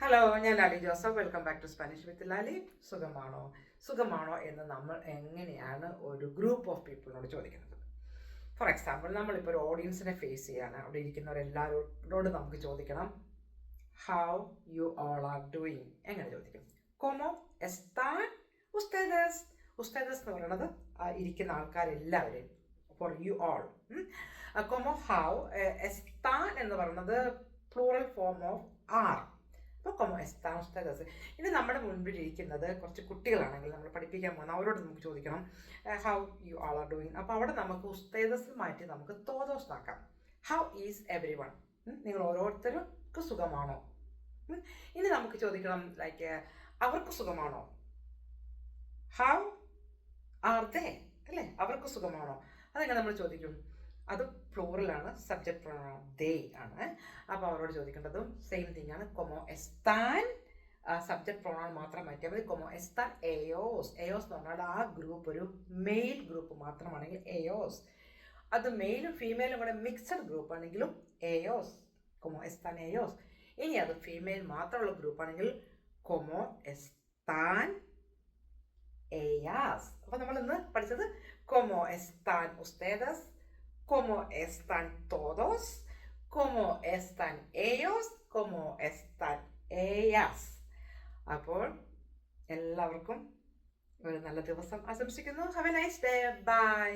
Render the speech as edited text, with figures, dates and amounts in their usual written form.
Hello, ഞാൻ Lali Joseph. Welcome back to Spanish with Lali. സുഖമാണോ? സുഖമാണോ എന്ന് നമ്മൾ എങ്ങനെയാണ് ഒരു ഗ്രൂപ്പ് ഓഫ് പീപ്പിളിനോട് ചോദിക്കുന്നത്? ഫോർ എക്സാമ്പിൾ, നമ്മളിപ്പോൾ ഒരു ഓഡിയൻസിനെ ഫേസ് ചെയ്യാണ്. അവിടെ ഇരിക്കുന്നവരെല്ലാവരോടും നമുക്ക് ചോദിക്കണം, how you all are doing. എങ്ങനെ ചോദിക്കും? കോമോ എസ്താൻ ഉസ്തേദസ്. ഉസ്തേദസ് എന്ന് പറയുന്നത് ഇരിക്കുന്ന ആൾക്കാരെല്ലാവരെയും, ഫോർ യു ഓൾ. കോമോ ഹൗ. എസ്താൻ എന്ന് പറയുന്നത് പ്ലൂറൽ ഫോം ഓഫ് ആർ. അപ്പോൾ കൊമോ എസ്താൻ ഉസ്തേദസ്. ഇനി നമ്മുടെ മുൻപിൽ ഇരിക്കുന്നത് കുറച്ച് കുട്ടികളാണെങ്കിൽ നമ്മൾ പഠിപ്പിക്കാൻ പോകുന്ന അവരോട് നമുക്ക് ചോദിക്കണം, how you all are doing. അപ്പോൾ അവിടെ നമുക്ക് ഉസ്തേദസ് മാറ്റി നമുക്ക് തോദോസ് ആക്കാം. How is every one. നിങ്ങൾ ഓരോരുത്തർക്ക് സുഖമാണോ? ഇനി നമുക്ക് ചോദിക്കണം, ലൈക്ക് അവർക്ക് സുഖമാണോ? ഹൗ ആർ ദേ, അല്ലേ? അവർക്ക് സുഖമാണോ? അതെങ്ങനെ നമ്മൾ ചോദിക്കും? അത് പ്ലൂറലാണ്, സബ്ജക്റ്റ് പ്രൊനൗൺ ദേ ആണ്. അപ്പോൾ അവരോട് ചോദിക്കേണ്ടതും സെയിം തിങ് ആണ്. കൊമോ എസ്താൻ, സബ്ജക്റ്റ് പ്രൊനൗൺ മാത്രം മാറ്റിയാൽ മതി. കൊമോ എസ്താൻ എയോസ്. എയോസ് എന്ന് പറഞ്ഞാൽ ആ ഗ്രൂപ്പ് ഒരു മെയിൽ ഗ്രൂപ്പ് മാത്രമാണെങ്കിൽ എയോസ്. അത് മെയിലും ഫീമെയിലും കൂടെ മിക്സഡ് ഗ്രൂപ്പ് ആണെങ്കിലും എയോസ്. കൊമോ എസ്താൻ എയോസ്. ഇനി അത് ഫീമെയിൽ മാത്രമുള്ള ഗ്രൂപ്പ് ആണെങ്കിൽ കൊമോ എസ്താൻ എയാസ്. അപ്പോൾ നമ്മൾ ഇന്ന് പഠിച്ചത് കൊമോ എസ്താൻ ഉസ്തേദസ്, cómo están todos, cómo están ellos, cómo están ellas. അപ്പോൾ എല്ലാവർക്കും ഒരു നല്ല ദിവസം ആശംസിക്കുന്നു. Have a nice day. By.